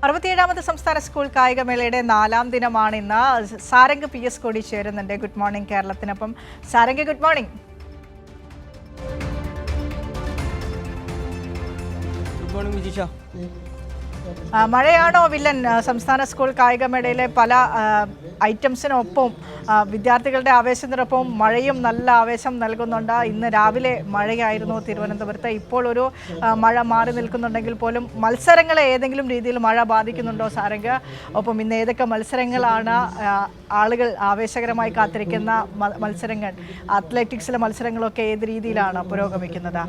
67ാമത് സംസ്ഥാന സ്കൂൾ കായികമേളയുടെ 4ാം ദിനമാണ് ഇന്ന്. സാരംഗ് PS കൂടി ചേരുന്നുണ്ട്. ഗുഡ് മോർണിംഗ് കേരളത്തിനൊപ്പം. Sarang, good morning. Good morning Vijisha. മഴയാണോ വില്ലൻ? സംസ്ഥാന സ്കൂൾ കായികമേളയിലെ പല ഐറ്റംസിനൊപ്പം വിദ്യാർത്ഥികളുടെ ആവേശത്തിനൊപ്പം മഴയും നല്ല ആവേശം നൽകുന്നുണ്ട്. ഇന്ന് രാവിലെ മഴയായിരുന്നു തിരുവനന്തപുരത്ത്. ഇപ്പോൾ ഒരു മഴ മാറി നിൽക്കുന്നുണ്ടെങ്കിൽ പോലും മത്സരങ്ങളെ ഏതെങ്കിലും രീതിയിൽ മഴ ബാധിക്കുന്നുണ്ടോ സാരംഗ്? ഒപ്പം ഇന്ന് ഏതൊക്കെ മത്സരങ്ങളാണ് ആളുകൾ ആവേശകരമായി കാത്തിരിക്കുന്ന മത്സരങ്ങൾ? അത്ലറ്റിക്സിലെ മത്സരങ്ങളൊക്കെ ഏത് രീതിയിലാണ് പുരോഗമിക്കുന്നത്?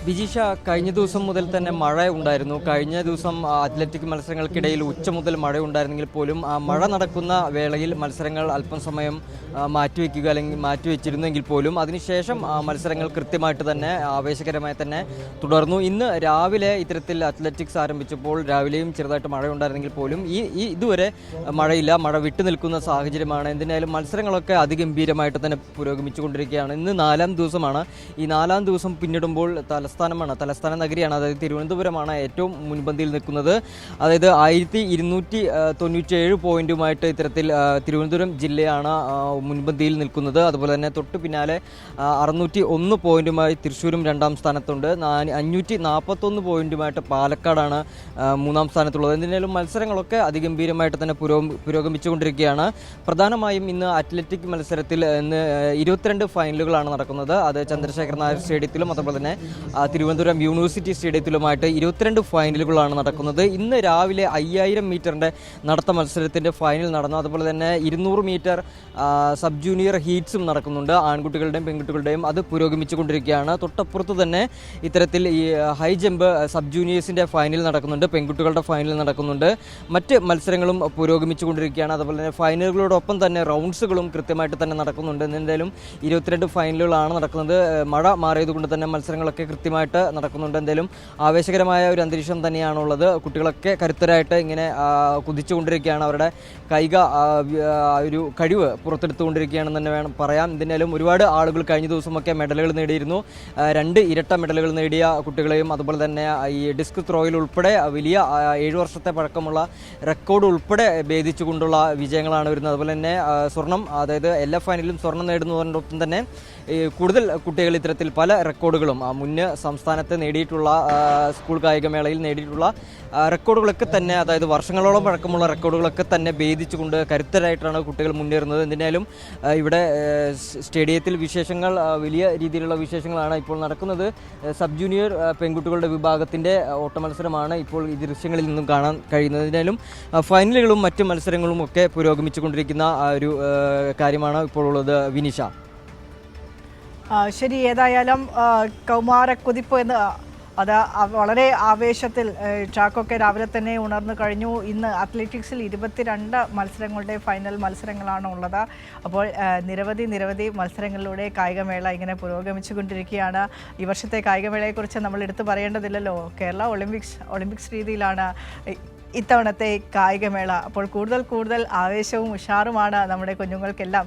വിജിഷ, കഴിഞ്ഞ ദിവസം മുതൽ തന്നെ മഴ ഉണ്ടായിരുന്നു. കഴിഞ്ഞ ദിവസം അത്ലറ്റിക് മത്സരങ്ങൾക്കിടയിൽ ഉച്ച മുതൽ മഴ ഉണ്ടായിരുന്നെങ്കിൽ പോലും ആ മഴ നടക്കുന്ന വേളയിൽ മത്സരങ്ങൾ അല്പം സമയം മാറ്റിവെക്കുക അല്ലെങ്കിൽ മാറ്റിവെച്ചിരുന്നെങ്കിൽ പോലും അതിനുശേഷം മത്സരങ്ങൾ കൃത്യമായിട്ട് തന്നെ ആവേശകരമായി തന്നെ തുടർന്നു. ഇന്ന് രാവിലെ ഇത്തരത്തിൽ അത്ലറ്റിക്സ് ആരംഭിച്ചപ്പോൾ രാവിലെയും ചെറുതായിട്ട് മഴ ഉണ്ടായിരുന്നെങ്കിൽ പോലും ഇതുവരെ മഴയില്ല. മഴ വിട്ടു നിൽക്കുന്ന സാഹചര്യമാണ്. എന്തിനായാലും മത്സരങ്ങളൊക്കെ അതിഗംഭീരമായിട്ട് തന്നെ പുരോഗമിച്ചുകൊണ്ടിരിക്കുകയാണ്. ഇന്ന് 4ാം ദിവസമാണ്. ഈ 4ാം ദിവസം പിന്നിടുമ്പോൾ തലസ്ഥാന നഗരിയാണ്, അതായത് തിരുവനന്തപുരമാണ് ഏറ്റവും മുൻപന്തിയിൽ നിൽക്കുന്നത്. അതായത് 1297 പോയിന്റുമായിട്ട് ഇത്തരത്തിൽ തിരുവനന്തപുരം ജില്ലയാണ് മുൻപന്തിയിൽ നിൽക്കുന്നത്. അതുപോലെ തന്നെ തൊട്ട് പിന്നാലെ 601 പോയിന്റുമായി തൃശ്ശൂരും 2ാം സ്ഥാനത്തുണ്ട്. 541 പോയിന്റുമായിട്ട് പാലക്കാടാണ് 3ാം സ്ഥാനത്തുള്ളത്. എന്തിനാലും മത്സരങ്ങളൊക്കെ അതിഗംഭീരമായിട്ട് തന്നെ പുരോഗമിച്ചുകൊണ്ടിരിക്കുകയാണ്. പ്രധാനമായും ഇന്ന് അത്ലറ്റിക് മത്സരത്തിൽ ഇന്ന് 22 ഫൈനലുകളാണ് നടക്കുന്നത്. അത് ചന്ദ്രശേഖർ നായർ സ്റ്റേഡിയത്തിലും അതുപോലെ തന്നെ തിരുവനന്തപുരം യൂണിവേഴ്സിറ്റി സ്റ്റേഡിയത്തിലുമായിട്ട് 22 ഫൈനലുകളാണ് നടക്കുന്നത്. ഇന്ന് രാവിലെ 5000 മീറ്ററിൻ്റെ നടത്ത മത്സരത്തിൻ്റെ ഫൈനൽ നടന്നു. അതുപോലെ തന്നെ 200 മീറ്റർ സബ് ജൂനിയർ ഹീറ്റ്സും നടക്കുന്നുണ്ട്. ആൺകുട്ടികളുടെയും പെൺകുട്ടികളുടെയും അത് പുരോഗമിച്ചുകൊണ്ടിരിക്കുകയാണ്. തൊട്ടപ്പുറത്ത് തന്നെ ഇത്തരത്തിൽ ഈ ഹൈ ജമ്പ് സബ് ജൂനിയേഴ്സിൻ്റെ ഫൈനൽ നടക്കുന്നുണ്ട്, പെൺകുട്ടികളുടെ ഫൈനൽ നടക്കുന്നുണ്ട്. മറ്റ് മത്സരങ്ങളും പുരോഗമിച്ചുകൊണ്ടിരിക്കുകയാണ്. അതുപോലെ തന്നെ ഫൈനലുകളോടൊപ്പം തന്നെ റൗണ്ട്സുകളും കൃത്യമായിട്ട് തന്നെ നടക്കുന്നുണ്ട്. എന്തായാലും 22 ഫൈനലുകളാണ് നടക്കുന്നത്. മഴ മാറിയതുകൊണ്ട് തന്നെ മത്സരങ്ങളൊക്കെ കൃത്യമായിട്ട് നടക്കുന്നുണ്ട്. എന്തായാലും ആവേശകരമായ ഒരു അന്തരീക്ഷം തന്നെയാണുള്ളത്. കുട്ടികളൊക്കെ കരുത്തരായിട്ട് ഇങ്ങനെ കുതിച്ചുകൊണ്ടിരിക്കുകയാണ്. അവരുടെ കായിക ഒരു കഴിവ് പുറത്തെടുത്തുകൊണ്ടിരിക്കുകയാണെന്ന് തന്നെ വേണം പറയാം. എന്തായാലും ഒരുപാട് ആളുകൾ കഴിഞ്ഞ ദിവസമൊക്കെ മെഡലുകൾ നേടിയിരുന്നു. 2 ഇരട്ട മെഡലുകൾ നേടിയ കുട്ടികളെയും അതുപോലെ തന്നെ ഈ ഡിസ്ക് ത്രോയിൽ ഉൾപ്പെടെ വലിയ 7 വർഷത്തെ പഴക്കമുള്ള റെക്കോർഡ് ഉൾപ്പെടെ ഭേദിച്ചുകൊണ്ടുള്ള വിജയങ്ങളാണ് വരുന്നത്. അതുപോലെ തന്നെ സ്വർണം, അതായത് എല്ലാ ഫൈനലിലും സ്വർണം നേടുന്നതോടൊപ്പം തന്നെ കൂടുതൽ കുട്ടികൾ ഇത്തരത്തിൽ പല റെക്കോർഡുകളും മുന്നേ സംസ്ഥാനത്ത് നേടിയിട്ടുള്ള സ്കൂൾ കായികമേളയിൽ നേടിയിട്ടുള്ള റെക്കോർഡുകളൊക്കെ തന്നെ, അതായത് വർഷങ്ങളോളം പഴക്കമുള്ള റെക്കോർഡുകളൊക്കെ തന്നെ ഭേദിച്ചുകൊണ്ട് കരുത്തരായിട്ടാണ് കുട്ടികൾ മുന്നേറുന്നത്. എന്തിനാലും ഇവിടെ സ്റ്റേഡിയത്തിൽ വിശേഷങ്ങൾ, വലിയ രീതിയിലുള്ള വിശേഷങ്ങളാണ് ഇപ്പോൾ നടക്കുന്നത്. സബ് ജൂനിയർ പെൺകുട്ടികളുടെ വിഭാഗത്തിൻ്റെ ഓട്ടമത്സരമാണ് ഇപ്പോൾ ഈ ദൃശ്യങ്ങളിൽ നിന്നും കാണാൻ കഴിയുന്നത്. എന്തിനാലും ഫൈനലുകളും മറ്റ് മത്സരങ്ങളും ഒക്കെ പുരോഗമിച്ചുകൊണ്ടിരിക്കുന്ന ഒരു കാര്യമാണ് ഇപ്പോൾ ഉള്ളത് വിനിഷ. ശരി, ഏതായാലും കൗമാരക്കുതിപ്പ് എന്ന് അത് വളരെ ആവേശത്തിൽ ട്രാക്കൊക്കെ രാവിലെ തന്നെ ഉണർന്നു കഴിഞ്ഞു. ഇന്ന് അത്ലറ്റിക്സിൽ 22 മത്സരങ്ങളുടെ ഫൈനൽ മത്സരങ്ങളാണ് ഉള്ളത്. അപ്പോൾ നിരവധി മത്സരങ്ങളിലൂടെ കായികമേള ഇങ്ങനെ പുരോഗമിച്ചുകൊണ്ടിരിക്കുകയാണ്. ഈ വർഷത്തെ കായികമേളയെക്കുറിച്ച് നമ്മൾ എടുത്തു പറയേണ്ടതില്ലല്ലോ. കേരള ഒളിമ്പിക്സ് രീതിയിലാണ് ഇത്തവണത്തെ കായികമേള. അപ്പോൾ കൂടുതൽ ആവേശവും ഉഷാറുമാണ് നമ്മുടെ കുഞ്ഞുങ്ങൾക്കെല്ലാം.